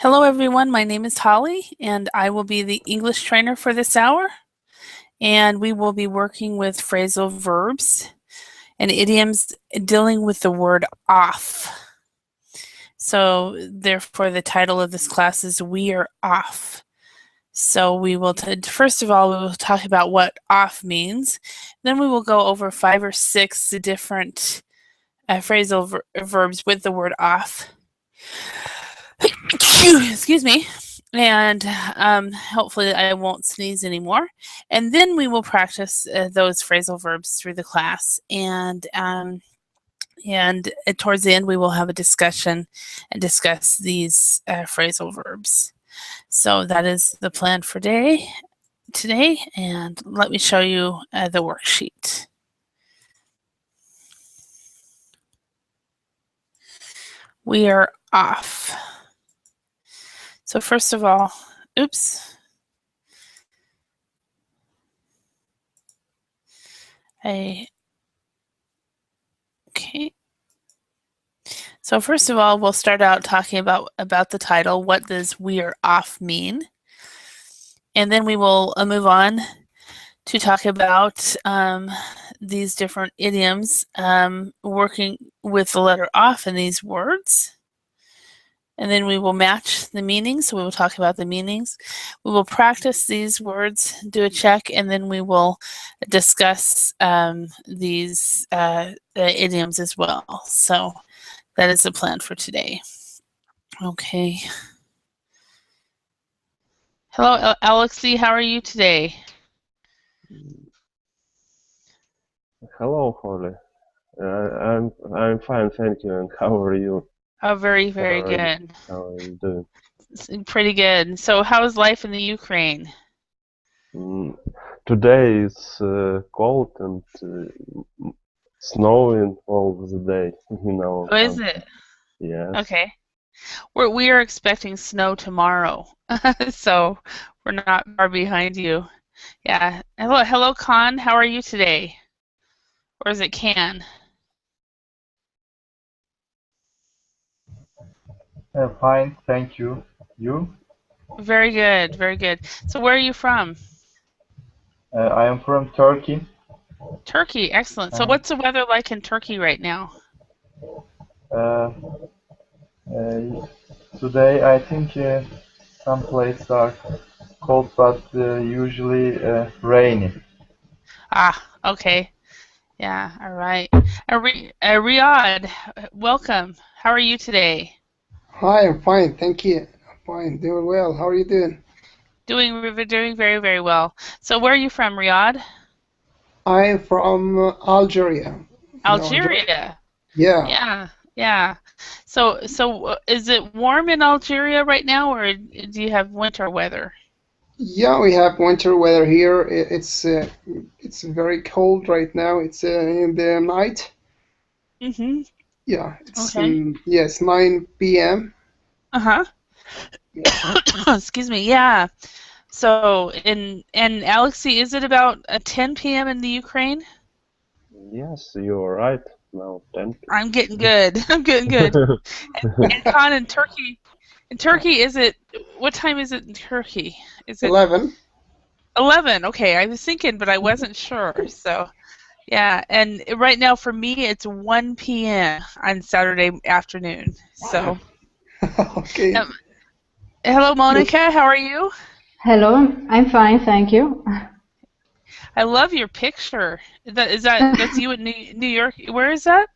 Hello, everyone. My name is Holly, and I will be the English trainer for this hour. And we will be working with phrasal verbs and idioms dealing with the word off. So, therefore, the title of this class is We Are Off. So, we will, first of all, we will talk about what off means. Then we will go over 5 or 6 different phrasal verbs with the word off. Excuse me. And hopefully I won't sneeze anymore. And then we will practice those phrasal verbs through the class. And towards the end, we will have a discussion and discuss these phrasal verbs. So that is the plan for today. And let me show you the worksheet. We are off. So first of all, oops. Okay. So first of all, we'll start out talking about the title. What does "we are off" mean? And then we will move on to talk about these different idioms working with the letter off in these words. And then we will match the meanings. So we will talk about the meanings. We will practice these words, do a check, and then we will discuss these idioms as well. So that is the plan for today. Okay. Hello, Alexi. How are you today? Hello, Holly. I'm fine, thank you. And how are you? Oh, very good. How are you doing? Pretty good. So, how is life in the Ukraine? Today it's cold and snowing all the day. Oh, is it? Yes. Okay. We are expecting snow tomorrow, so we're not far behind you. Yeah. Hello, Khan. How are you today? Or is it Can? Fine, thank you. You? Very good, very good. So where are you from? I am from Turkey. Turkey, excellent. So what's the weather like in Turkey right now? Today I think some places are cold, but usually rainy. Ah, okay. Yeah, all right. Riyadh, welcome. How are you today? Hi, I'm fine, thank you. I'm fine, doing well. How are you doing? Doing very, very well. So where are you from, Riyadh? I'm from Algeria. You know Algeria? Algeria. Yeah. Yeah. So is it warm in Algeria right now, or do you have winter weather? Yeah, we have winter weather here. It's very cold right now. It's in the night. Mm-hmm. Yeah, it's Okay. yeah, it's 9 p.m. Uh-huh. Yeah. Excuse me. Yeah. So and Alexei, is it about 10 p.m. in the Ukraine? Yes, you're right. Now 10 I'm getting good. I'm getting good. And Khan, in Turkey, is it, what time is it in Turkey? Is it 11. 11? Okay, I was thinking, but I wasn't sure. So, yeah, and right now for me, it's 1 p.m. on Saturday afternoon. So, Okay. hello, Monica. How are you? Hello, I'm fine, thank you. I love your picture. That's you in New York? Where is that?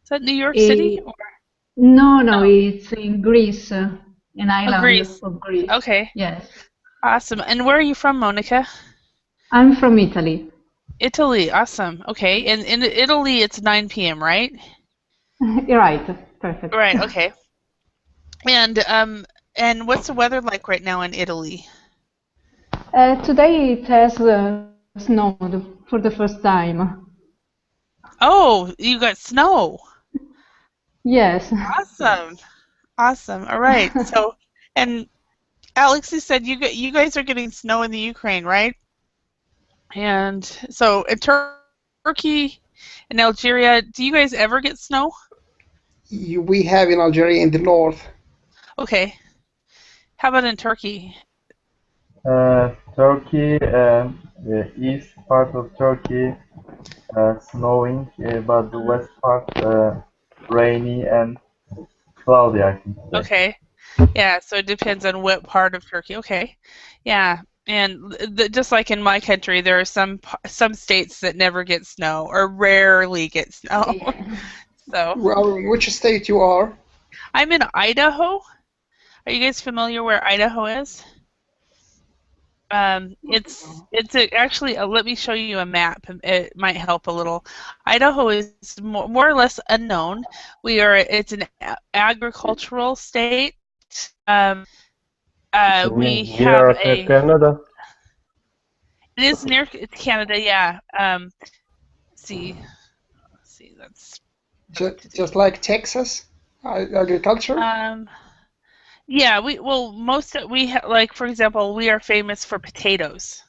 Is that New York City? Or? No, it's in Greece, an Oh, island Greece. of Greece. Okay. Yes. Awesome. And where are you from, Monica? I'm from Italy. Italy. Awesome. Okay. And in Italy, it's 9 p.m., right? You're right, perfect. Right. Okay. And what's the weather like right now in Italy? Today it has snowed for the first time. Oh, you got snow. Yes. Awesome. Awesome. All right. So, and Alex, you said you guys are getting snow in the Ukraine, right? And so in Turkey and Algeria, do you guys ever get snow? We have in Algeria in the north. Okay. How about in Turkey? Turkey, the east part of Turkey, snowing, but the west part, rainy and cloudy, I can say. Okay. Yeah, so it depends on what part of Turkey. Okay. Yeah. And just like in my country, there are some states that never get snow or rarely get snow. Yeah. So Well, which state you are? I'm in Idaho. Are you guys familiar where Idaho is? Actually, let me show you a map. It might help a little. Idaho is more or less unknown. It's an agricultural state. Um, we have Near Canada. it is near Canada, yeah. See, that's Just like Texas, agriculture. yeah. Like for example, we are famous for potatoes.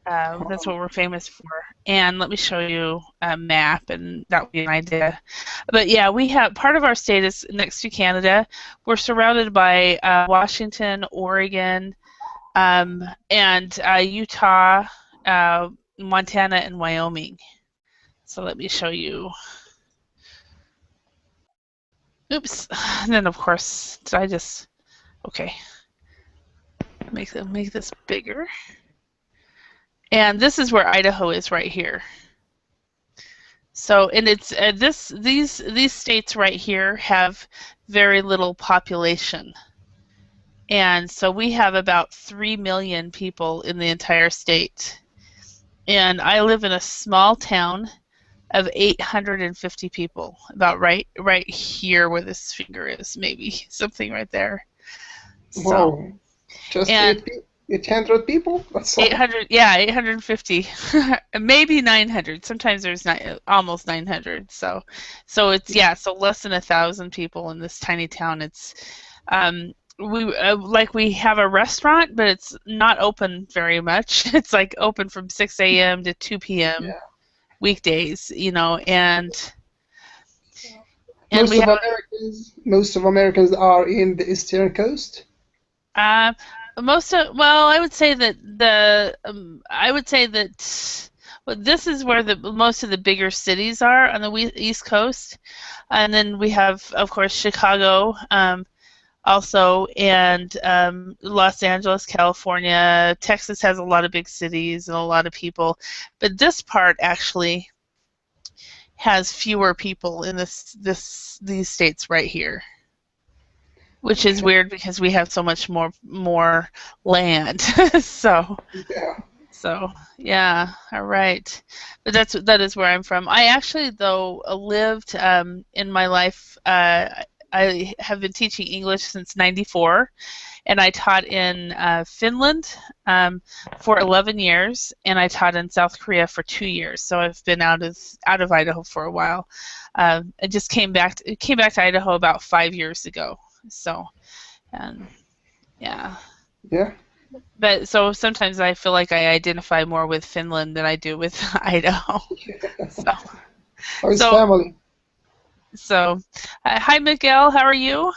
That's what we're famous for. And let me show you a map, and that would be an idea. But yeah, we have part of our state is next to Canada. We're surrounded by Washington, Oregon, and Utah, Montana, and Wyoming. So let me show you. Oops. And then of course, did I just? Okay. Make this bigger. And this is where Idaho is right here. So, and it's these states right here have very little population. And so we have about 3 million people in the entire state. And I live in a small town of 850 people, about right here where this finger is, maybe something right there. So, Whoa. Just and 800 people? That's all. 800, yeah, 850, maybe 900. Sometimes there's almost 900. So so less than 1,000 people in this tiny town. It's we have a restaurant, but it's not open very much. It's like open from 6 a.m. to 2 p.m. Yeah. weekdays, and Most of Americans are in the eastern coast. I would say that this is where most of the bigger cities are on the East Coast, and then we have, of course, Chicago, also, and Los Angeles, California. Texas has a lot of big cities and a lot of people, but this part actually has fewer people in these states right here. Which is weird because we have so much more land. So yeah, all right. But that is where I'm from. I actually though lived in my life. I have been teaching English since '94, and I taught in Finland for 11 years, and I taught in South Korea for 2 years. So I've been out of Idaho for a while. I just came back to Idaho about 5 years ago. So, and yeah. Yeah. But so sometimes I feel like I identify more with Finland than I do with Idaho. So, How's family? So, hi Miguel, how are you?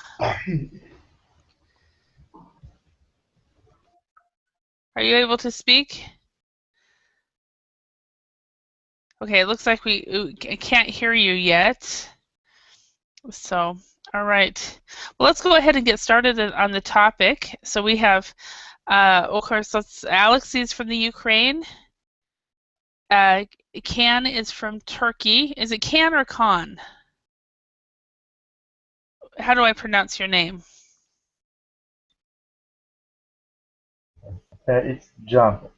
Are you able to speak? Okay, it looks like we can't hear you yet. So, all right. Well, let's go ahead and get started on the topic. So we have, of course, Alexei's from the Ukraine. Can is from Turkey. Is it Can or Khan? How do I pronounce your name? It's John.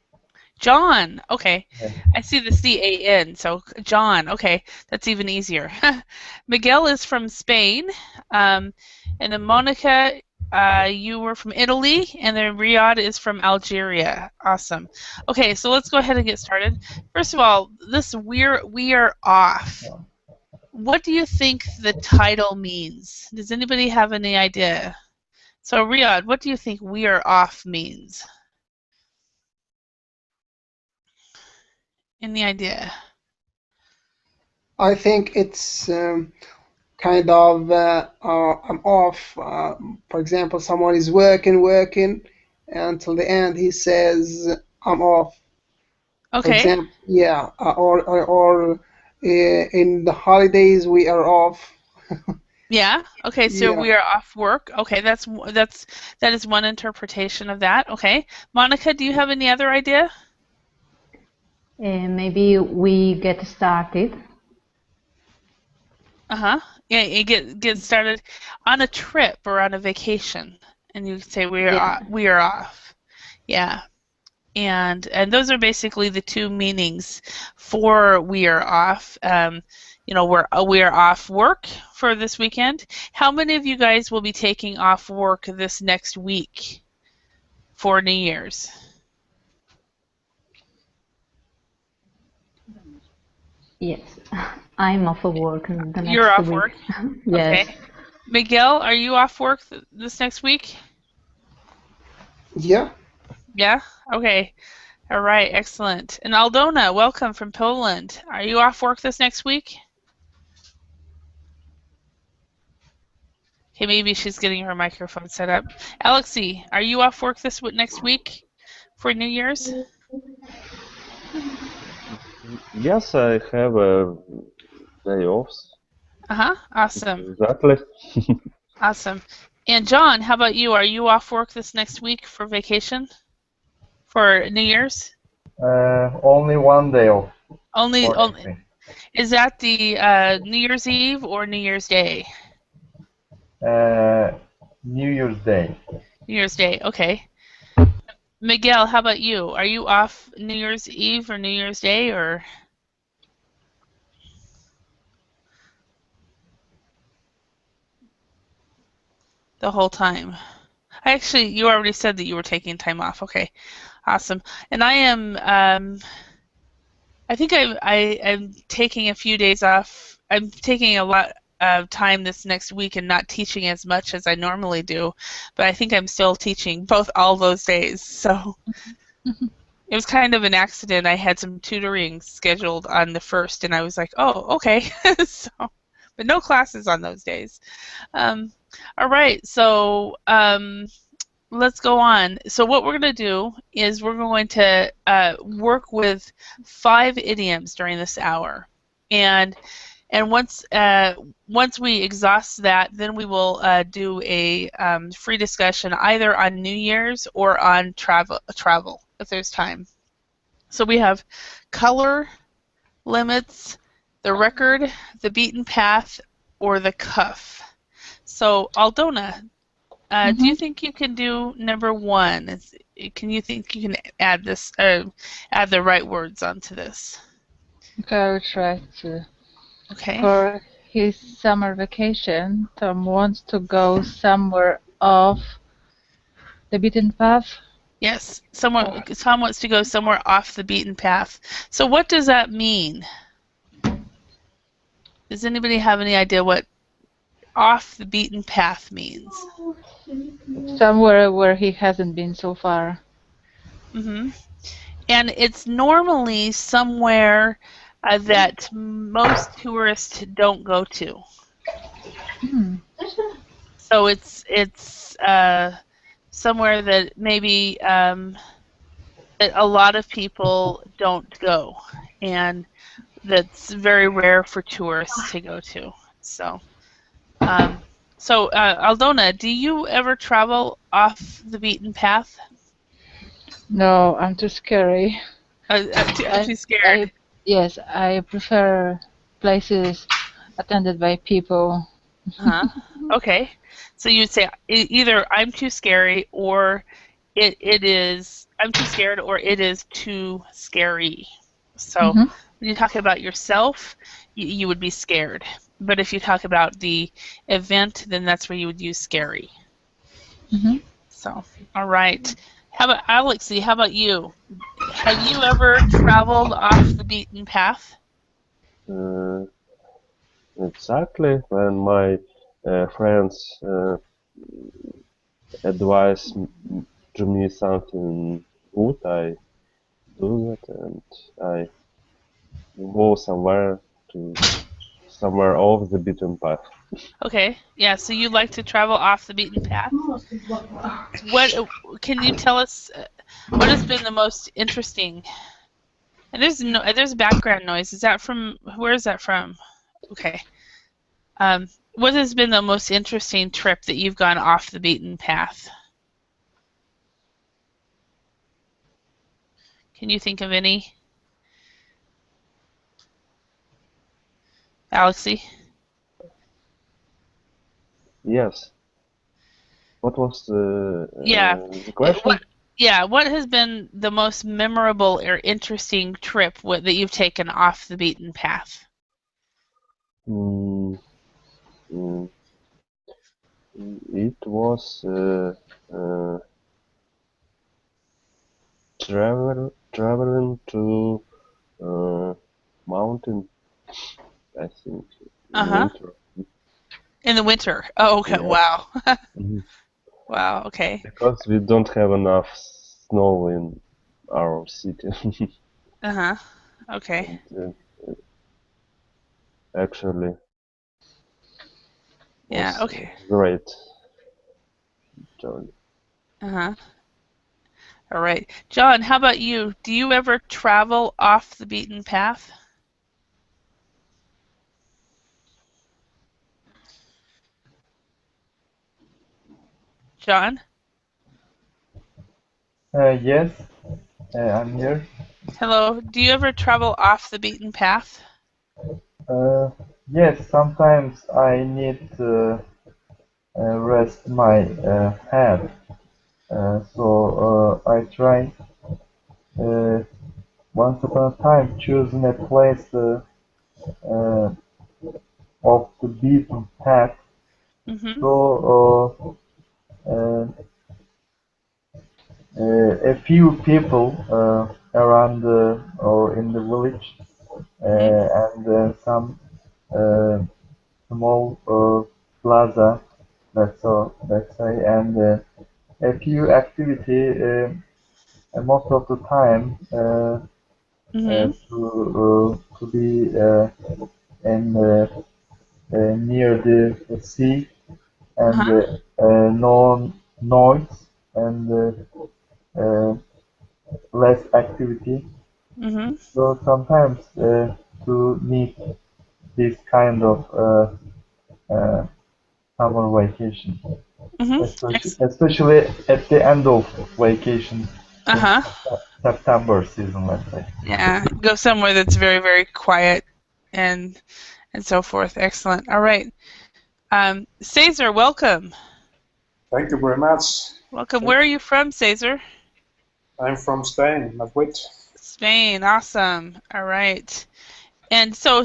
John. Okay. Yeah. I see the C-A-N, so John. Okay, that's even easier. Miguel is from Spain, and then Monica, you were from Italy, and then Riyadh is from Algeria. Awesome. Okay, so let's go ahead and get started. First of all, this we are off. What do you think the title means? Does anybody have any idea? So Riyadh, what do you think we are off means? Any idea? I think it's kind of I'm off. For example, someone is working until the end. He says, "I'm off." For Okay. example, yeah, or in the holidays we are off. Yeah. Okay. So Yeah. we are off work. Okay. That is one interpretation of that. Okay. Monica, do you have any other idea? Maybe we get started. Uh-huh. Yeah, you get started on a trip or on a vacation, and you say Yeah. we are off. Yeah. And those are basically the two meanings for we are off. You know, we are off work for this weekend. How many of you guys will be taking off work this next week for New Year's? Yes. I'm off of work the next You're off week. work? Yes. Okay. Miguel, are you off work this next week? Yeah. Yeah? Okay. All right, excellent. And Aldona, welcome from Poland. Are you off work this next week? Okay, maybe she's getting her microphone set up. Alexei, are you off work next week for New Year's? Yes, I have a day off. Uh-huh, awesome, Exactly. awesome. And John, how about you? Are you off work this next week for vacation? For New Year's? Only one day off. Only, for only me. is that the New Year's Eve or New Year's Day? New Year's Day. New Year's Day, okay. Miguel, how about you? Are you off New Year's Eve or New Year's Day or? The whole time. Actually, you already said that you were taking time off. Okay, awesome. And I am. I think I'm taking a few days off. I'm taking a lot of time this next week and not teaching as much as I normally do, but I think I'm still teaching all those days. So it was kind of an accident. I had some tutoring scheduled on the 1st, and I was like, oh, okay. So, but no classes on those days. All right, so let's go on. So what we're going to do is we're going to work with 5 idioms during this hour, and once we exhaust that, then we will do a free discussion either on New Year's or on travel if there's time. So we have color, limits, the record, the beaten path, or the cuff. So Aldona, do you think you can do number 1? Can you think you can add this, add the right words onto this? Okay, I will try to. Okay. For his summer vacation, Tom wants to go somewhere off the beaten path. Yes, Tom wants to go somewhere off the beaten path. So what does that mean? Does anybody have any idea what off the beaten path means? Somewhere where he hasn't been so far. Mm-hmm. And it's normally somewhere that most tourists don't go to. So it's somewhere that maybe that a lot of people don't go, and that's very rare for tourists to go to. So, Aldona, do you ever travel off the beaten path? No, I'm too scary. Too scared. Yes, I prefer places attended by people. Okay. So you'd say either I'm too scary or it is I'm too scared or it is too scary. So when you talk about yourself, you would be scared. But if you talk about the event, then that's where you would use scary. So, all right. How about Alexei? How about you? Have you ever traveled off the beaten path? Exactly. When my friends advise to me something good, I do that, and I go somewhere to somewhere off the beaten path. Okay, yeah, so you like to travel off the beaten path. What can you tell us? What has been the most interesting? And there's background noise. Is that from? Where is that from? Okay. What has been the most interesting trip that you've gone off the beaten path? Can you think of any? Alexi? Yes. What was the Yeah. question? What has been the most memorable or interesting trip that you've taken off the beaten path? Mm, mm, it was traveling to mountain, I think, in winter. In the winter. Oh, okay. Yeah. Wow. Mhm. Wow. Okay. Because we don't have enough snow in our city. Okay. And, actually, Yeah. was Okay. great journey. All right. John, how about you? Do you ever travel off the beaten path? John? Yes, I'm here. Hello. Do you ever travel off the beaten path? Yes, sometimes I need to rest my head. So I try once upon a time choosing a place off the beaten path. Mm-hmm. So a few people around or in the village and some small plaza, let's say, and a few activity most of the time Mm-hmm. to be in near the sea and no noise and less activity. Mm-hmm. So sometimes to meet this kind of summer vacation, Mm-hmm. especially at the end of vacation in Uh-huh. September season, let's say. Yeah. Go somewhere that's very, very quiet and so forth. Excellent. All right. Cesar, welcome. Thank you very much. Welcome. Where are you from, Cesar? I'm from Spain, Madrid. Spain. Awesome. All right. And so,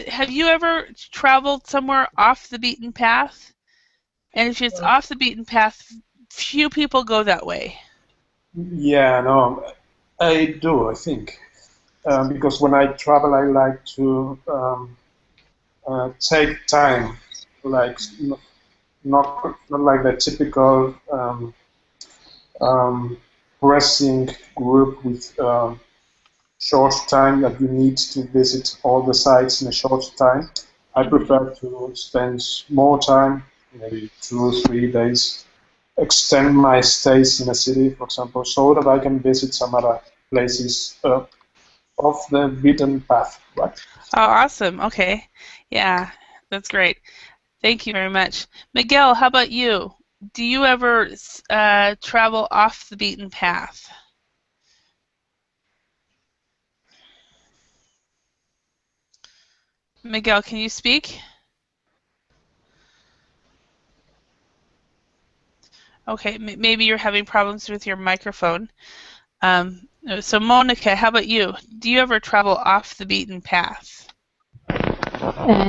have you ever traveled somewhere off the beaten path? And if it's off the beaten path, few people go that way. Yeah, no, I do, I think. Because when I travel, I like to take time, like not like the typical pressing group with short time that you need to visit all the sites in a short time. I prefer to spend more time, maybe 2 or 3 days, extend my stays in a city, for example, so that I can visit some other places off the beaten path, right? Oh, awesome. Okay. Yeah, that's great. Thank you very much. Miguel, how about you? Do you ever travel off the beaten path? Miguel, can you speak? Okay, maybe you're having problems with your microphone. So Monica, how about you? Do you ever travel off the beaten path?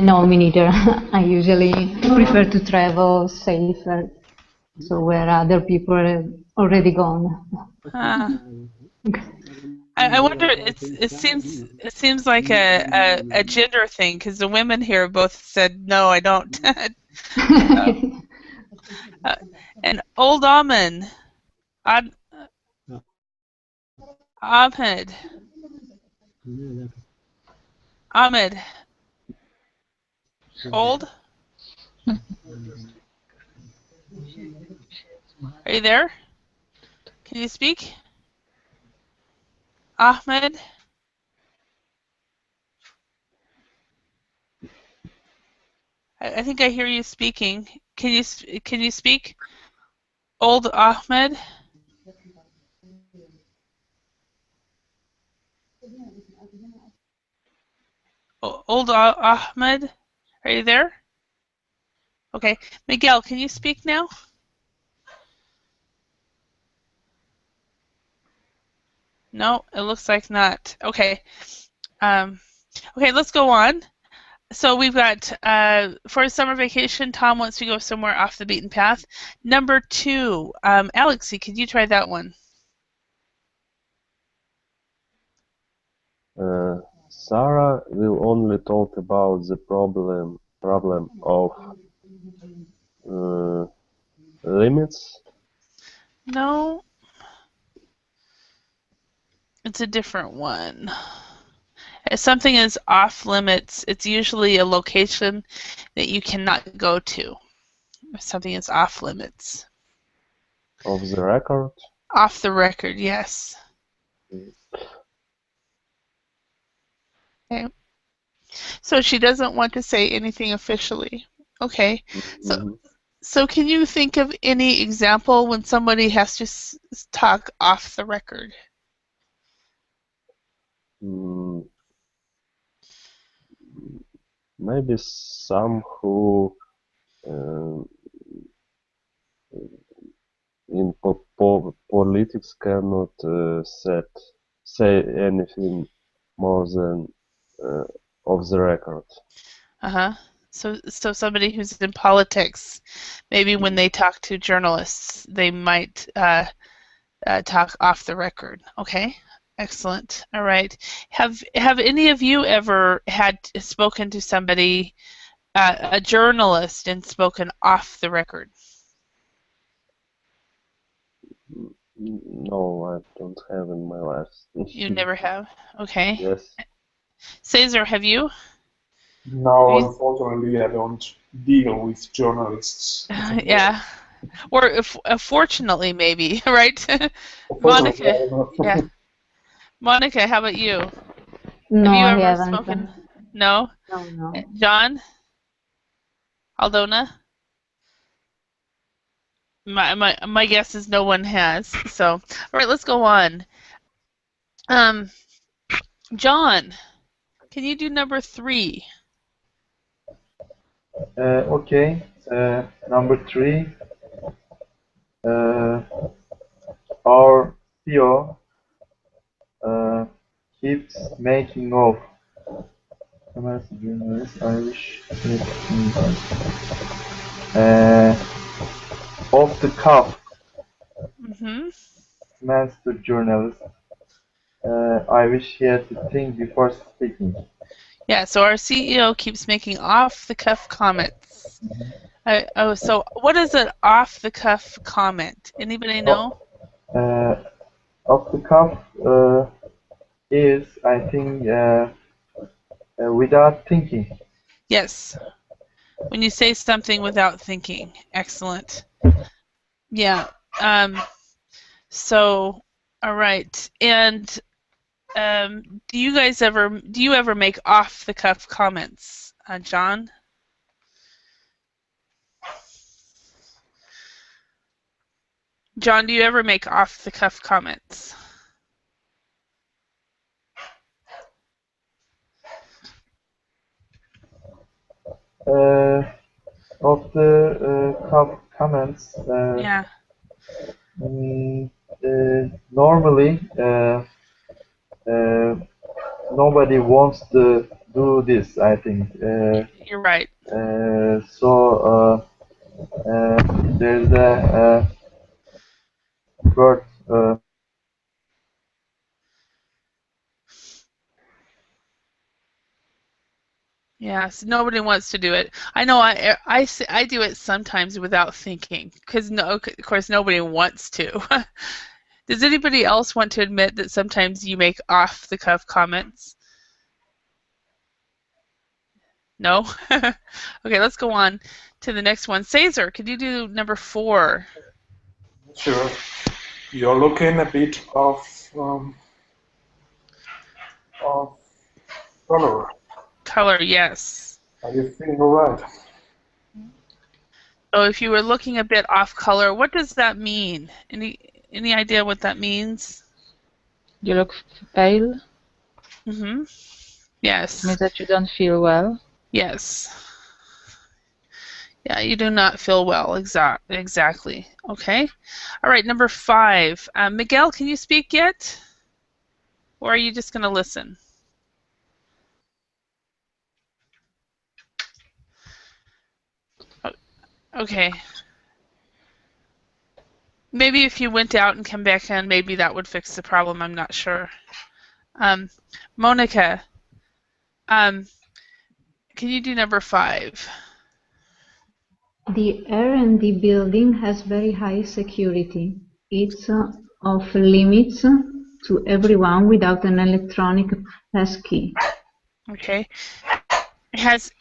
No, me neither. I usually prefer to travel safer, so where other people are already gone. I wonder. It seems like a gender thing because the women here both said no, I don't. And old Amen, Ahmed, Ahmed. Old? Are you there? Can you speak? Ahmed? I think I hear you speaking. Can you speak? Old Ahmed? Old Ahmed? Are you there? Okay. Miguel, can you speak now? No, it looks like not. Okay. Okay, let's go on. So we've got, for summer vacation, Tom wants to go somewhere off the beaten path. Number 2, Alexi, could you try that one? Sarah will only talk about the problem of limits. No. It's a different one. If something is off limits, it's usually a location that you cannot go to. If something is off limits. Of the record. Off the record, yes. Okay. So she doesn't want to say anything officially. Okay. So can you think of any example when somebody has to talk off the record? Maybe some who in politics cannot say anything more than off the record. So somebody who's in politics, maybe when they talk to journalists, they might talk off the record. Okay, excellent. All right. Have any of you ever spoken to somebody, a journalist, and spoken off the record? No, I don't have in my life. You never have? Okay. Yes. Cesar, have you? No, unfortunately, I don't deal with journalists. Yeah. Or fortunately, maybe, right? Monica. Yeah. Monica, how about you? No, have you I ever haven't. spoken? No? No. John? Aldona? My guess is no one has. So, all right, let's go on. John, can you do number 3? Okay. Number 3. Our CEO keeps making of. Irish. Off the cuff. Master journalist. I wish he had to think before speaking. Yeah, so our CEO keeps making off-the-cuff comments. So what is an off-the-cuff comment? Anybody know? Off the cuff is, I think, without thinking. Yes. When you say something without thinking. Excellent. Yeah. So, all right. And do you ever make off-the-cuff comments, John? John, do you ever make off-the-cuff comments? Of the comments, Yeah. Normally, nobody wants to do this, I think. You're right. So there's a word. Yes, nobody wants to do it. I know I do it sometimes without thinking, because of course nobody wants to. Does anybody else want to admit that sometimes you make off-the-cuff comments? No? Okay, let's go on to the next one. Caesar, could you do number 4? Sure. You're looking a bit of color. Color, yes. Are you feeling all right? So if you were looking a bit off color, what does that mean? Any idea what that means? You look pale. Mm-hmm. Yes. Means that you don't feel well. Yes. Yeah, you do not feel well. Exactly. Okay. All right, number 5. Miguel, can you speak yet? Or are you just going to listen? Okay. Maybe if you went out and come back in, maybe that would fix the problem. I'm not sure. Monica, can you do number 5? The R&D building has very high security. It's off limits to everyone without an electronic passkey. Okay. Has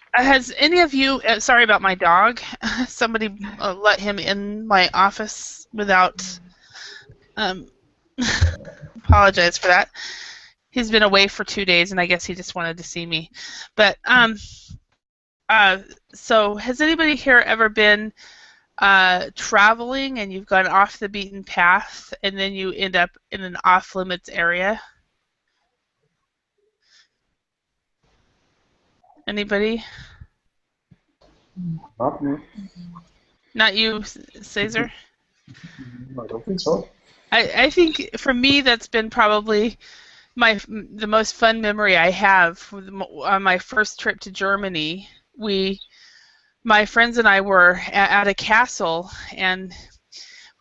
any of you? Sorry about my dog. Somebody let him in my office without. Apologize for that. He's been away for 2 days, and I guess he just wanted to see me. But so has anybody here ever been traveling and you've gone off the beaten path, and then you end up in an off-limits area? Anybody? Not me. Not you, Caesar? I don't think so. I think for me that's been probably the most fun memory I have. On my first trip to Germany, my friends and I were at a castle, and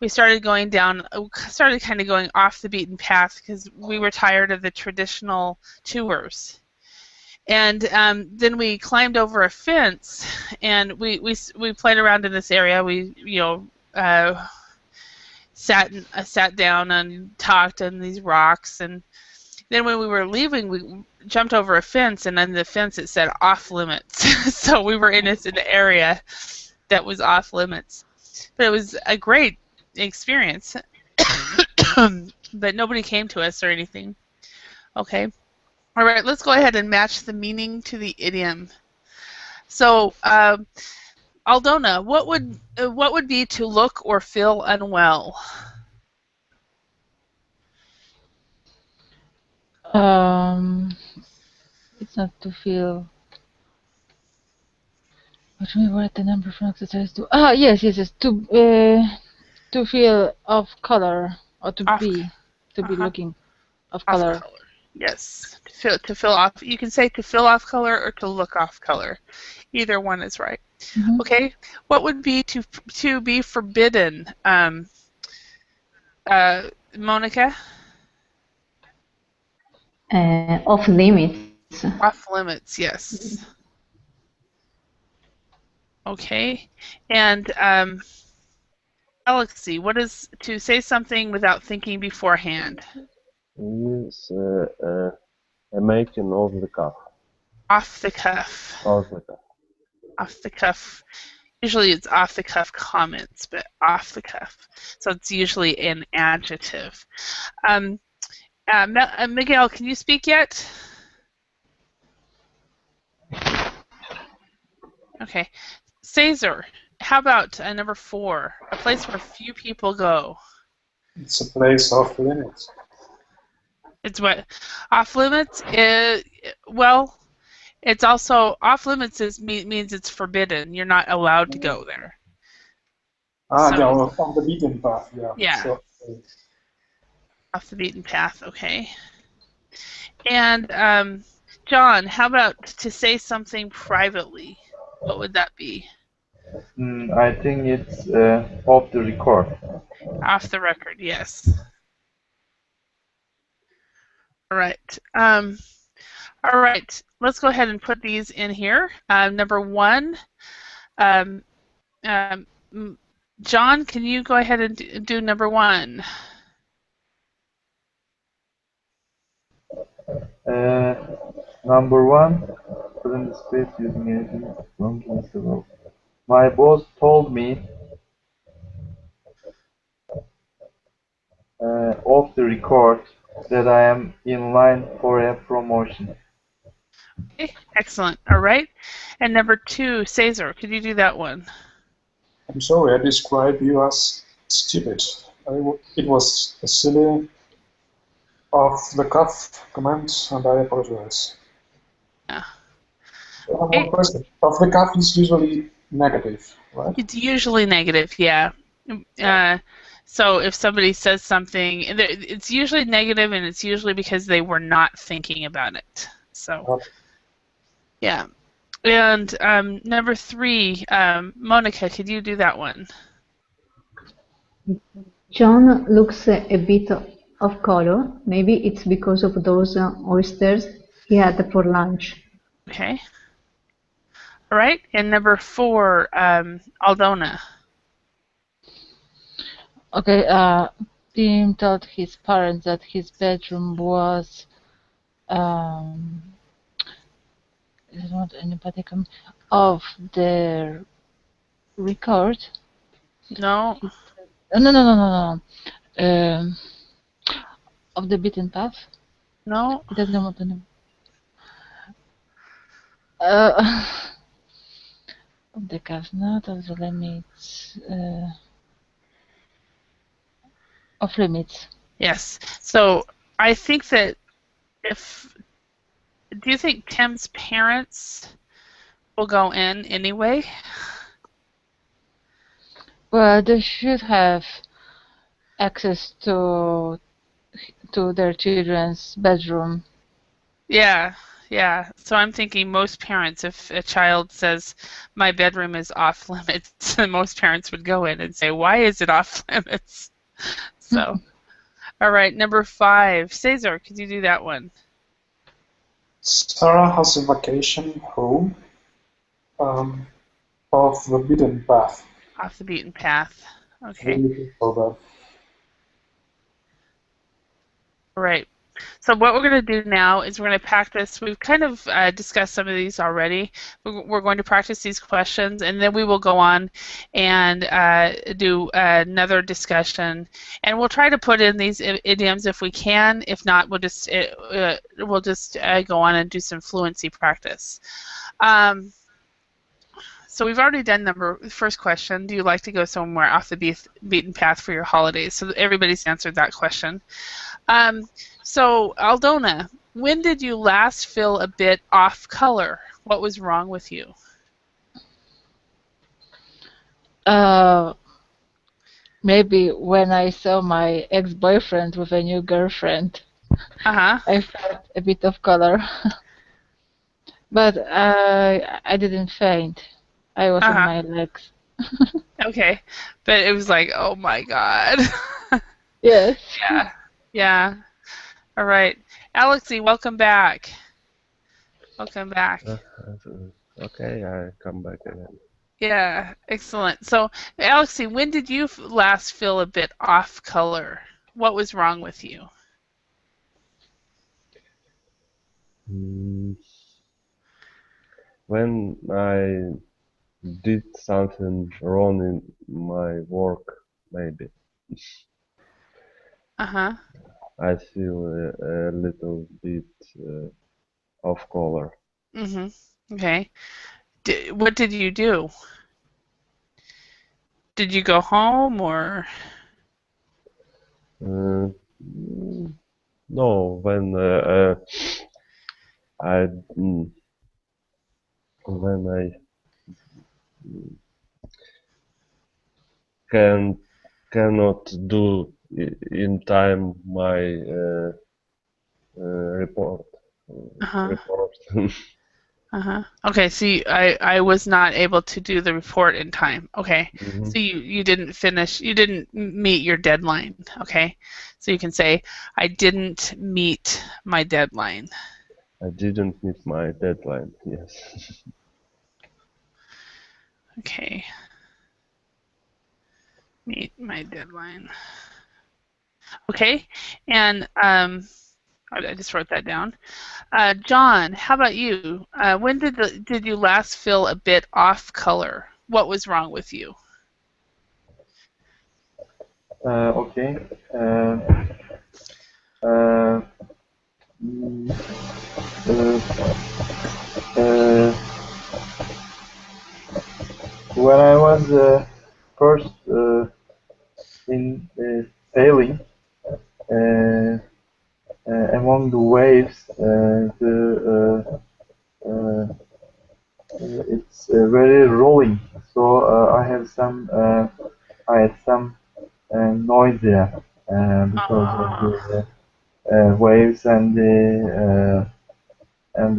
we started kind of going off the beaten path because we were tired of the traditional tours. And then we climbed over a fence, and we played around in this area. We sat down and talked on these rocks, and then when we were leaving, we jumped over a fence, and on the fence it said off limits. So we were in an area that was off limits. But it was a great experience. But nobody came to us or anything. Okay. All right, let's go ahead and match the meaning to the idiom. So, Aldona, what would be to look or feel unwell? It's not to feel. What do we write the number from exercise to? Yes. To feel off color, or to be looking off color. Yes, to feel off. You can say to feel off color or to look off color. Either one is right. Mm-hmm. Okay. What would be to be forbidden? Monica? Off limits. Off limits, yes. Okay. And Alexi, what is to say something without thinking beforehand? Is making off the cuff. Off the cuff. Off the cuff. Off the cuff. Usually it's off the cuff comments, but off the cuff. So it's usually an adjective. Miguel, can you speak yet? Okay. Caesar, how about number 4? A place where few people go. It's a place off limits. It's what? Off limits? Well, it's also off limits means it's forbidden. You're not allowed to go there. Yeah, on the beaten path. Yeah. Sure. Off the beaten path. Okay. And John, how about to say something privately? What would that be? I think it's off the record. Off the record, yes. All right. All right. Let's go ahead and put these in here. Number 1. John, can you go ahead and do number 1? Number 1. in the space using anything non-transferable. My boss told me off the record that I am in line for a promotion. Okay, excellent. All right. And number 2, Cesar, could you do that one? I'm sorry, I described you as stupid. It was a silly, off-the-cuff comment, and I apologize. Yeah. I have one question. Off-the-cuff is usually negative, right? It's usually negative, yeah. So if somebody says something, it's usually negative, and it's usually because they were not thinking about it. So, Okay. yeah. And number 3, Monica, could you do that one? John looks a bit off color. Maybe it's because of those oysters he had for lunch. Okay. All right. And number 4, Aldona. Okay, Tim told his parents that his bedroom was I don't want anybody come off the record. No. No. Of the beaten path. No. He doesn't want to know. Of the curve, not of the limits. Of limits. Yes. So I think that do you think Tim's parents will go in anyway? Well, they should have access to their children's bedroom. Yeah. Yeah. So I'm thinking most parents, if a child says my bedroom is off limits, most parents would go in and say, why is it off limits? So, all right. Number 5, Cesar, could you do that one? Sarah has a vacation home off the beaten path. Off the beaten path. Okay. Really for that. All right. So what we're going to do now is we're going to practice. We've kind of discussed some of these already. We're going to practice these questions, and then we will go on and do another discussion. And we'll try to put in these idioms if we can. If not, we'll just go on and do some fluency practice. So we've already done first question. Do you like to go somewhere off the beaten path for your holidays? So everybody's answered that question. So Aldona, when did you last feel a bit off color? What was wrong with you? Maybe when I saw my ex-boyfriend with a new girlfriend. Uh-huh. I felt a bit of color. But I didn't faint. I was on my legs. Okay. But it was like, oh my God. Yes. Yeah. Yeah. All right. Alexi, welcome back. Welcome back. Okay, I come back again. Yeah, excellent. So, Alexi, when did you last feel a bit off color? What was wrong with you? When I did something wrong in my work, maybe. Uh-huh. I feel a little bit off color. Mm-hmm. Okay. What did you do? Did you go home or? No, when I cannot do in time my report. Uh-huh. Report. Uh-huh. Okay, so I was not able to do the report in time. Okay. Mm-hmm. So you didn't meet your deadline. Okay. So you can say, I didn't meet my deadline. I didn't meet my deadline, yes. Okay. Meet my deadline. Okay. And I just wrote that down. John, how about you? When did you last feel a bit off color? What was wrong with you? Okay. Mm, uh, uh, when I was first in sailing among the waves, it's very rolling. So I had some nausea because of the waves and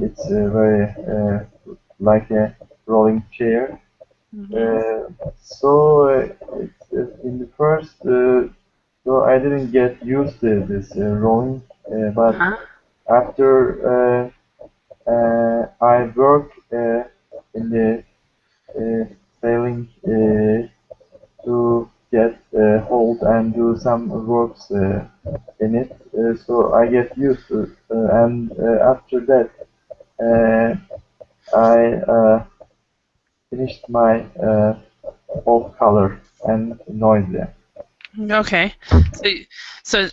it's very like a rolling chair. In the first, so I didn't get used to this rolling, but after I work in the sailing to get hold and do some works in it, so I get used to it, and after that I finished my off color and nausea. Okay. So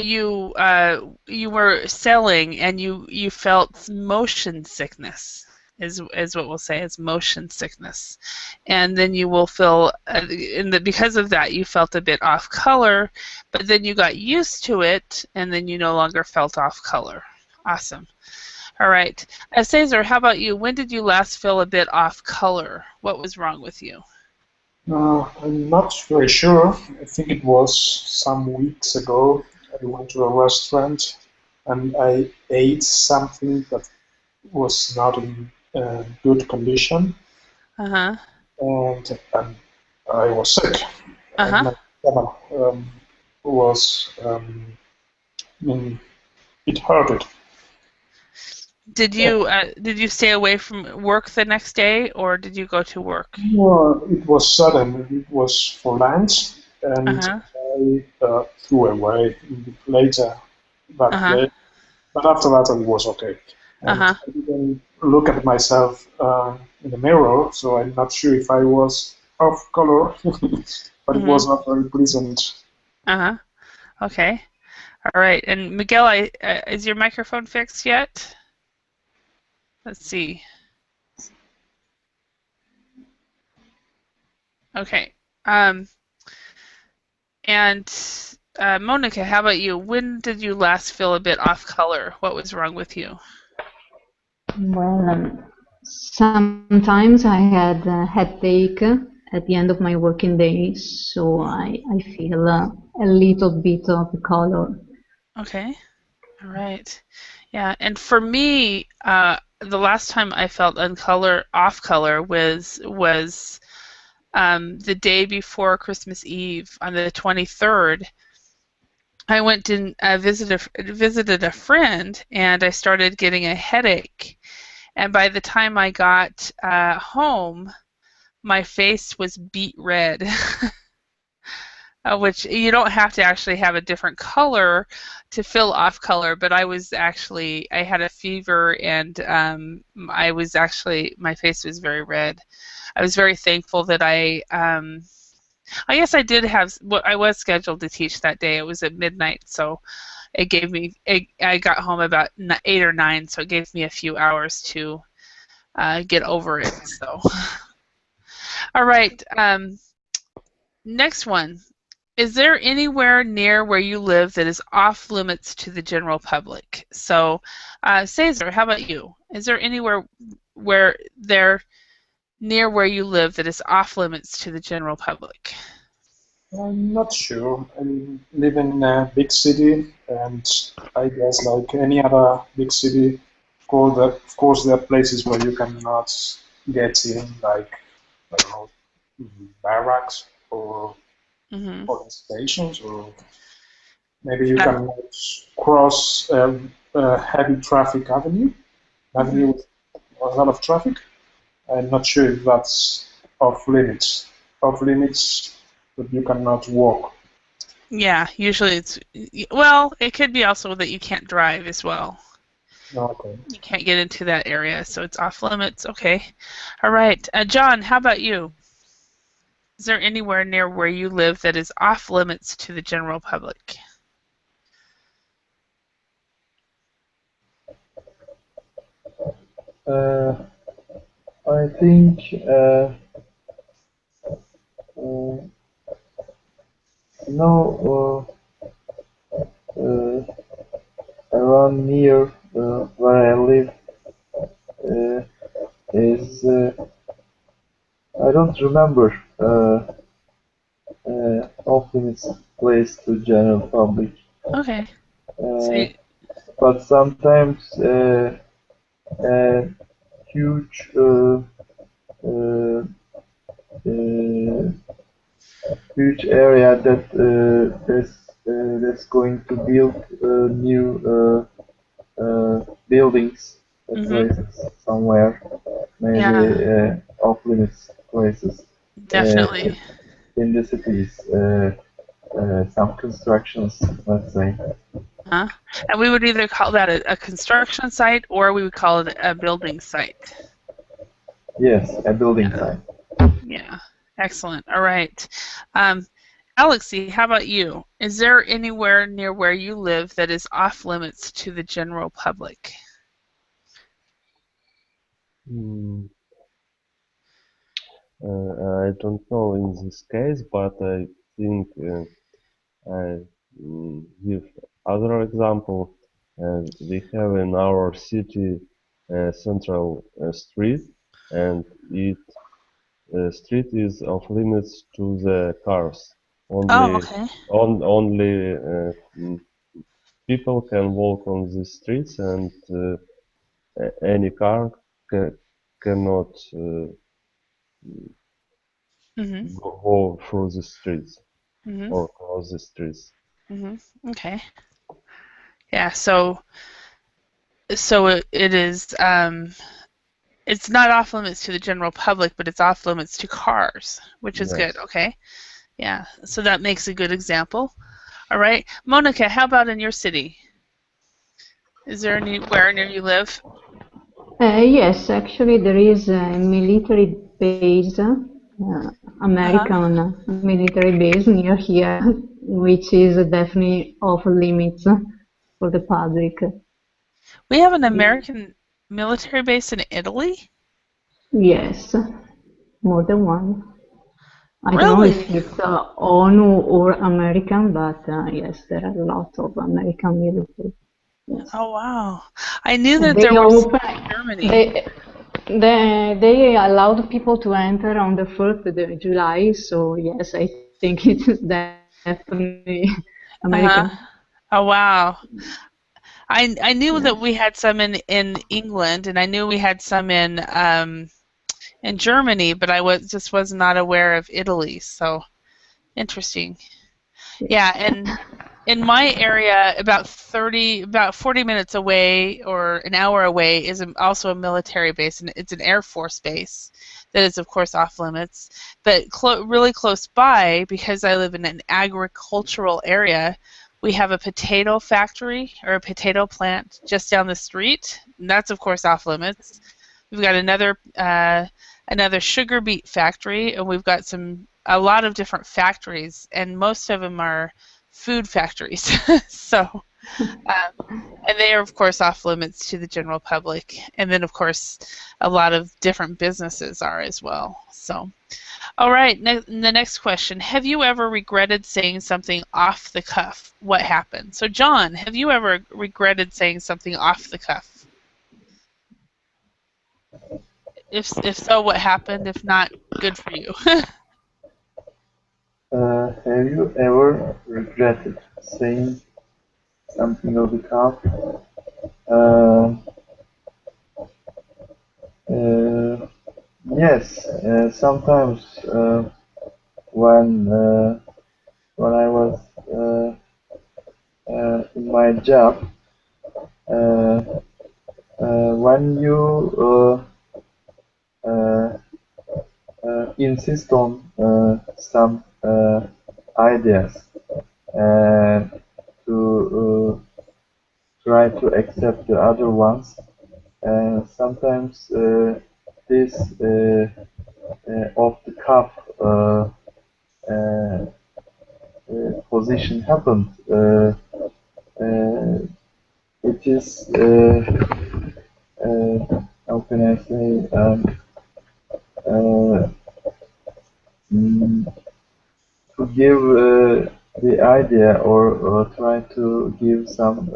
you were sailing and you felt motion sickness is what we'll say is motion sickness, and then you will feel because of that you felt a bit off color, but then you got used to it and then you no longer felt off color. Awesome. All right. Cesar, how about you? When did you last feel a bit off color? What was wrong with you? I'm not very sure. I think it was some weeks ago. I went to a restaurant and I ate something that was not in good condition, Uh-huh. and I was sick. And Uh-huh. my stomach was, it hurted. Did you stay away from work the next day, or did you go to work? Well, it was sudden. It was for lunch, and Uh-huh. I threw away later that day. But after that, it was okay. And Uh-huh. I didn't look at myself in the mirror, so I'm not sure if I was off color, but it was not very pleasant. Uh-huh. Okay. All right. And Miguel, is your microphone fixed yet? Let's see. Okay. And Monica, how about you? When did you last feel a bit off color? What was wrong with you? Well, sometimes I had a headache at the end of my working day, so I feel a little bit of color. Okay. All right. Yeah. And for me, the last time I felt off color was the day before Christmas Eve on the 23rd. I went and visited a friend, and I started getting a headache. And by the time I got home, my face was beet red, which you don't have to actually have a different color to feel off color. But I had a fever, and my face was very red. I was very thankful that I guess I did I was scheduled to teach that day. It was at midnight, so it gave me. I got home about 8 or 9, so it gave me a few hours to get over it. So, all right. Next one. Is there anywhere near where you live that is off limits to the general public? So, Cesar, how about you? Is there anywhere near where you live that is off limits to the general public? I'm not sure. I live in a big city, and I guess like any other big city, of course there are places where you cannot get in, like, I don't know, barracks or police stations, or maybe you cannot cross a heavy traffic avenue with a lot of traffic. I'm not sure if that's off limits. Off limits, but you cannot walk. Yeah, usually it's, well, it could be also that you can't drive as well. Okay. You can't get into that area, so it's off limits. Okay. All right. John, how about you? Is there anywhere near where you live that is off limits to the general public? I think no, around near where I live is I don't remember off limits place to general public. Okay. So Uh, but sometimes a huge uh, huge area that that's going to build new buildings places somewhere, maybe yeah, off limits places definitely. in the cities. Some constructions, let's say. Huh? And we would either call that a construction site or we would call it a building site. Yes, a building site. Yeah, excellent. All right. Alexi, how about you? Is there anywhere near where you live that is off limits to the general public? Mm, I don't know in this case, but I think I give other example. We have in our city central street, and it street is off limits to the cars. Oh, okay. Only people can walk on the streets, and any car cannot Mm-hmm. go through the streets Mm-hmm. or cross the streets. Mm-hmm. Okay. Yeah, so it is it's not off limits to the general public, but it's off limits to cars, which is good. Yes. Okay. Yeah, so that makes a good example. All right. Monica, how about in your city? Is there anywhere near you live? Yes, actually, there is a military base, American military base near here, which is definitely off limits for the public. We have an American military base in Italy? Yes, more than one. I don't know if Really? it's ONU or American, but yes, there are a lot of American military. Yes. Oh, wow. I knew that They there were some open, in Germany. they allowed people to enter on the 1st of July, so yes, I think it's definitely American. Oh, wow. I knew that we had some in England, and I knew we had some in Germany, but I was not aware of Italy. So interesting. Yeah, and in my area, about 40 minutes away or an hour away is also a military base, and it's an Air Force base that is, of course, off limits. But really close by, because I live in an agricultural area, we have a potato factory or a potato plant just down the street, and that's, of course, off limits. We've got another sugar beet factory, and we've got a lot of different factories, and most of them are food factories. So, and they are, of course, off limits to the general public. And then, of course, a lot of different businesses are as well. So, all right, the next question. Have you ever regretted saying something off the cuff? What happened? So, John, have you ever regretted saying something off the cuff? If so, what happened? If not, good for you. Have you ever regretted saying something of the cup? Yes, sometimes when I was in my job, when you insist on some ideas, to try to accept the other ones. Sometimes this off the cuff position happened. It is how can I say uh, mm, to give the idea or try to give some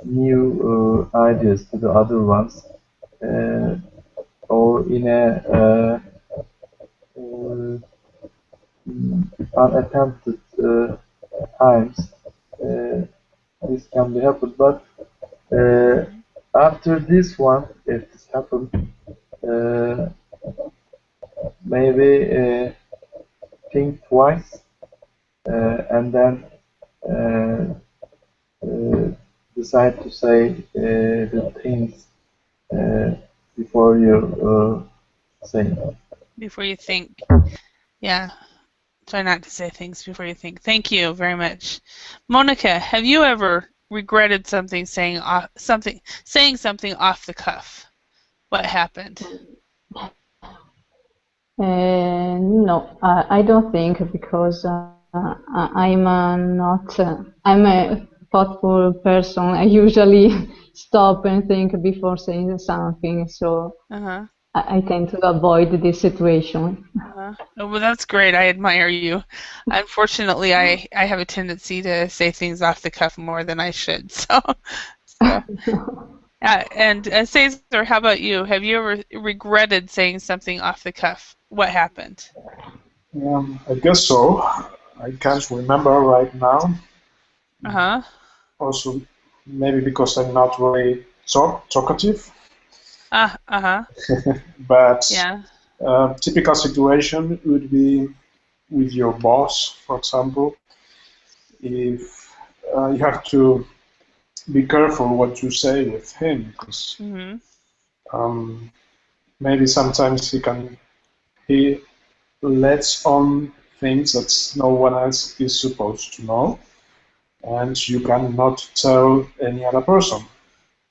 new ideas to the other ones, or in a unattempted times. This can be happened, but after this one, if this happened, uh, maybe think twice and then uh, decide to say the things before you say. Before you think. Yeah. Try not to say things before you think. Thank you very much. Monica, have you ever regretted something saying something off the cuff? What happened? No, I don't think, because I'm not. I'm a thoughtful person. I usually stop and think before saying something, so Uh-huh. I tend to avoid this situation. Oh, well, that's great. I admire you. Unfortunately, I have a tendency to say things off the cuff more than I should. So and Cesar, how about you? Have you ever regretted saying something off the cuff? What happened? I guess so. I can't remember right now. Uh-huh. Also, maybe because I'm not very talkative. Uh-huh. But Yeah. typical situation would be with your boss, for example. If you have to be careful what you say with him, because maybe sometimes he lets on things that no one else is supposed to know, and you cannot tell any other person.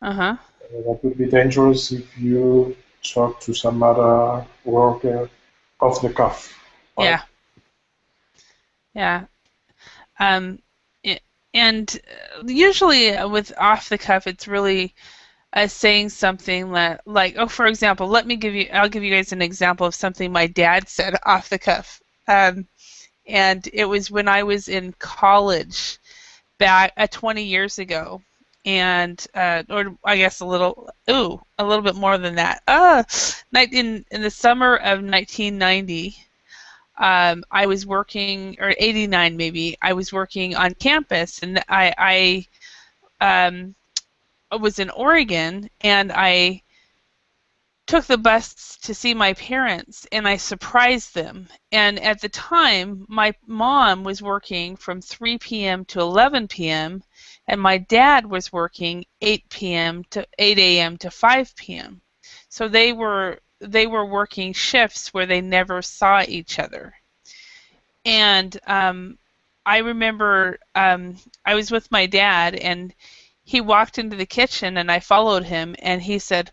Uh-huh. That would be dangerous if you talk to some other worker off the cuff. Yeah. Yeah. And usually with off the cuff, it's really saying something like, oh, for example, I'll give you guys an example of something my dad said off the cuff. And it was when I was in college back 20 years ago. And or I guess a little bit more than that. In the summer of 1990, I was working, or 89 maybe, I was working on campus, and I was in Oregon, and I took the bus to see my parents, and I surprised them. And at the time, my mom was working from 3 p.m. to 11 p.m., and my dad was working 8 p.m. to 8 a.m. to 5 p.m. So they were working shifts where they never saw each other. And I remember I was with my dad, and he walked into the kitchen, and I followed him, and he said,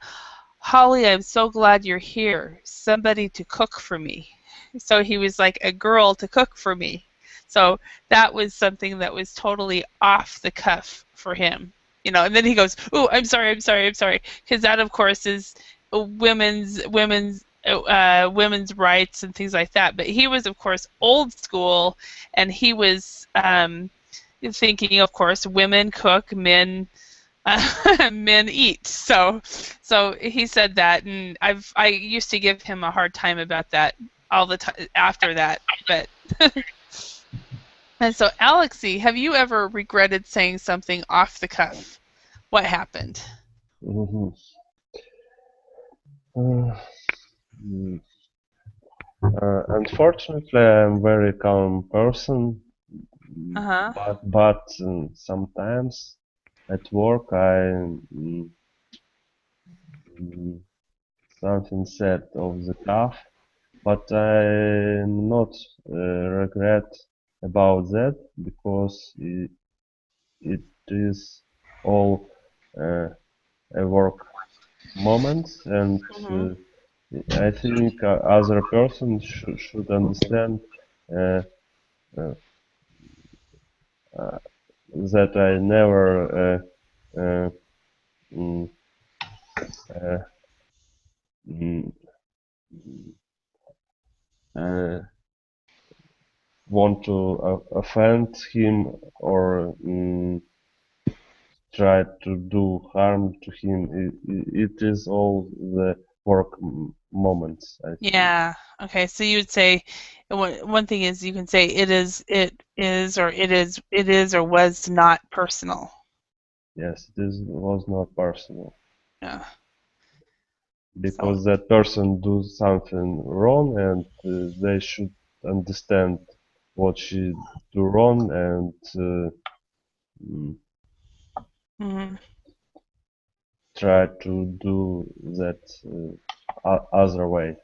"Holly, I'm so glad you're here. Somebody to cook for me." So he was like a girl to cook for me. So that was something that was totally off the cuff for him, And then he goes, "Oh, I'm sorry," because that, of course, is women's rights and things like that. But he was, of course, old school, and he was thinking, of course, women cook, men men eat. So he said that, and I used to give him a hard time about that all the time after that. But and so, Alexei, have you ever regretted saying something off the cuff? What happened? Mm-hmm. Unfortunately, I'm a very calm person, but sometimes at work something said off the cuff, but I not regret about that because it is all a work moments, and I think other person should understand uh, uh, that I never mm, uh, mm, uh, want to offend him or try to do harm to him. It is all the work moments, I think. Yeah. Okay. So you would say one thing is you can say it is, or it is or was not personal. Yes, this was not personal. Yeah. Because that person do something wrong, and they should understand what she do wrong, and try to do that other way.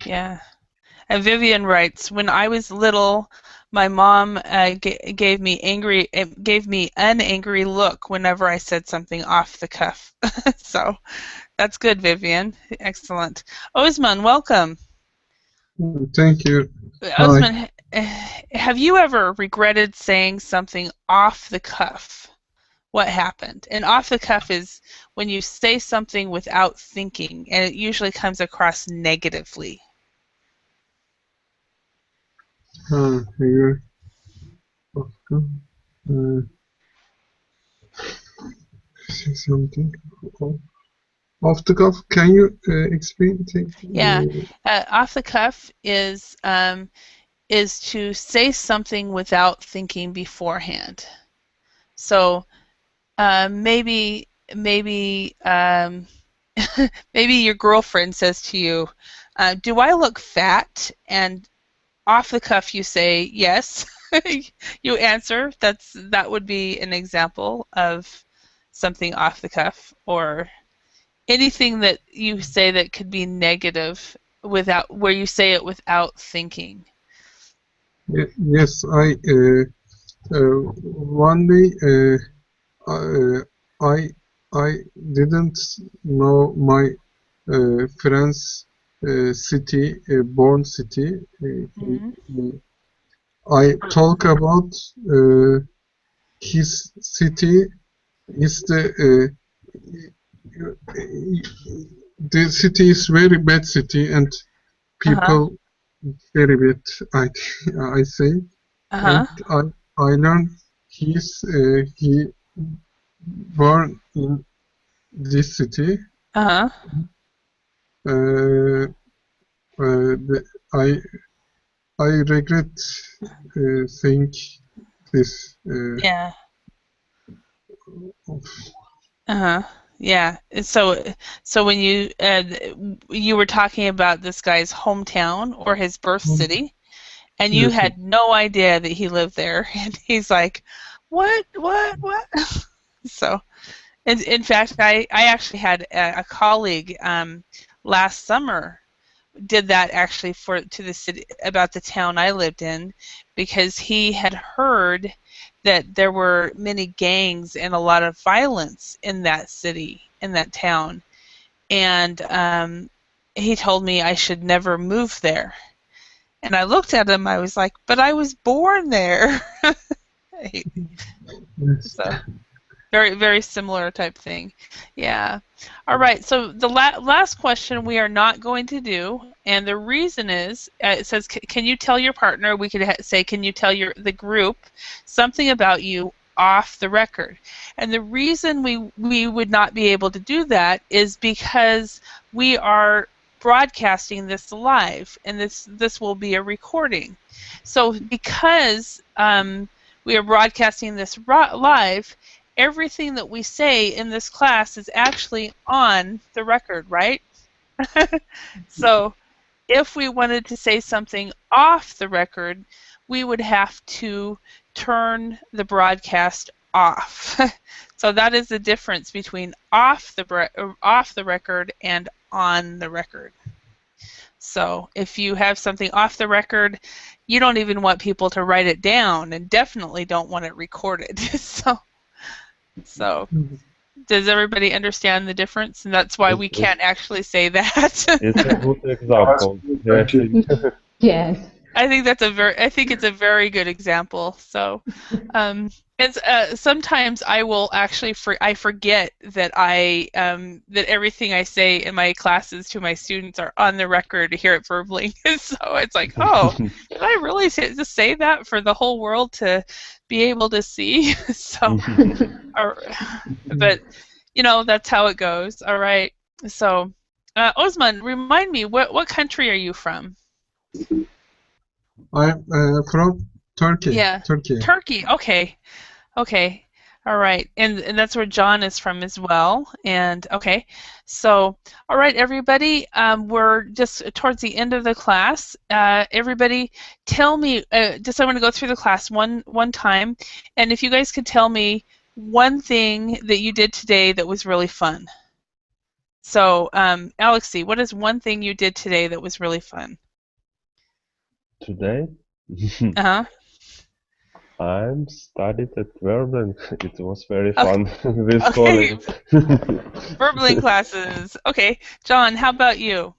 Yeah. And Vivian writes, when I was little, my mom gave me an angry look whenever I said something off the cuff. So that's good, Vivian. Excellent. Osman, welcome. Thank you. Osman, have you ever regretted saying something off the cuff? What happened? And off the cuff is when you say something without thinking, and it usually comes across negatively. Here. Say something off the cuff. Can you explain? Yeah, off the cuff is to say something without thinking beforehand. So maybe maybe your girlfriend says to you, "Do I look fat?" And off the cuff you say yes. You answer. That would be an example of something off the cuff, or anything that you say that could be negative where you say it without thinking. Yes, one day I didn't know my friend's city, born city. I talk about his city. Is the city is very bad city, and people very bad. I say, and I learned he born in this city. I regret saying this. Yeah. Yeah. So when you were talking about this guy's hometown or his birth city, and you had no idea that he lived there, and he's like, what? So, in fact, I actually had a colleague last summer did that actually to the city about the town I lived in, because he had heard that there were many gangs and a lot of violence in that city, in that town, and he told me I should never move there. And I looked at him, I was like, but I was born there. So, very, very similar type thing. Yeah. All right. So the last question we are not going to do, and the reason is, it says, can you tell your partner, we could say, can you tell the group something about you off the record? And the reason we would not be able to do that is because we are broadcasting this live, and this will be a recording. So because we are broadcasting this live, everything that we say in this class is actually on the record, right? So if we wanted to say something off the record, we would have to turn the broadcast off. So that is the difference between off the record and on the record. So if you have something off the record, you don't even want people to write it down, and definitely don't want it recorded. So does everybody understand the difference? And that's why we can't actually say that. It's a good example. Yes. I think it's a very good example. So, and sometimes I will actually I forget that that everything I say in my classes to my students are on the record here at Verbling. So it's like, oh, did I really just say that for the whole world to be able to see? So, but that's how it goes. All right. So, Osman, remind me, what country are you from? I'm from Turkey. Yeah. Turkey. Okay. Okay. All right. And that's where John is from as well. And okay. So, all right, everybody. We're just towards the end of the class. Everybody, tell me. I'm going to go through the class one time, and if you guys could tell me one thing that you did today that was really fun. So, Alexei, what is one thing you did today that was really fun? Today? Uh-huh. I studied at Verbling. It was very fun with colleagues. Verbling classes. Okay. John, how about you?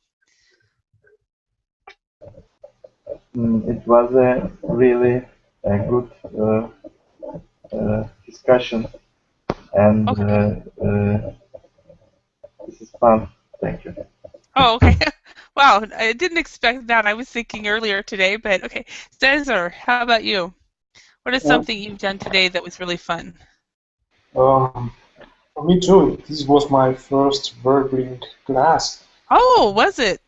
It was a really good discussion, and this is fun. Thank you. Oh, okay. Wow, I didn't expect that. I was thinking earlier today, but okay. Cesar, how about you? What is something you've done today that was really fun? For me too. This was my first Verbling class. Oh, was it?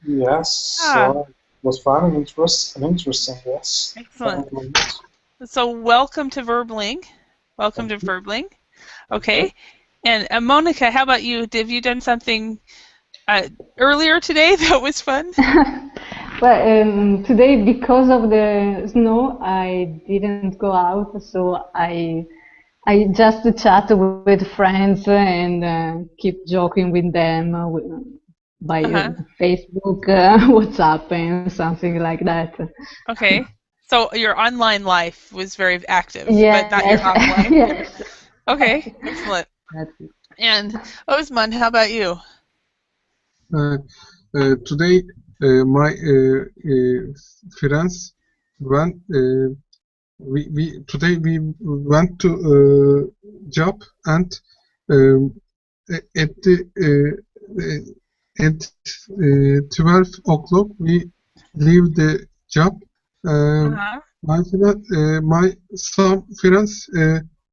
Yes. So it was fun and interesting. Yes. Excellent. So welcome to Verbling. Welcome to Verbling. Okay. And Monica, how about you? Have you done something earlier today that was fun? Well, today, because of the snow, I didn't go out, so I just chat with friends and keep joking with them by Facebook, WhatsApp, and something like that. Okay. So your online life was very active, yes. but not your offline. Yes. Okay, excellent. And Osman, how about you? Today, my friends went. Today we went to job, and at 12 o'clock we leave the job. Some friends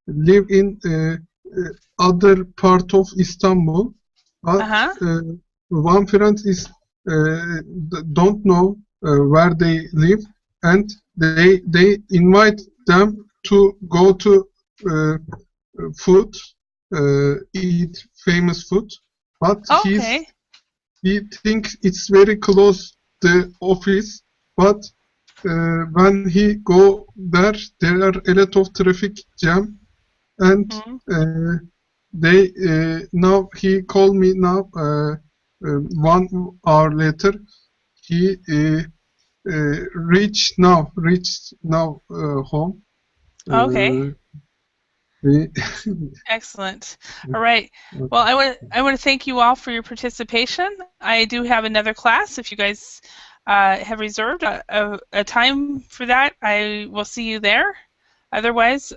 live in other part of Istanbul, but one friend is don't know where they live, and they invite them to go to food, eat famous food, but he thinks it's very close the office, but when he go there are a lot of traffic jam, and they now he called me now 1 hour later. He reached now home. Okay. Excellent. All right. Well, I want to thank you all for your participation. I do have another class. If you guys have reserved a time for that, I will see you there. Otherwise,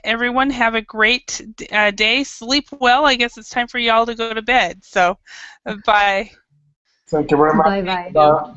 everyone have a great day. Sleep well. I guess it's time for y'all to go to bed. So, bye. Thank you very much. Bye-bye. Bye.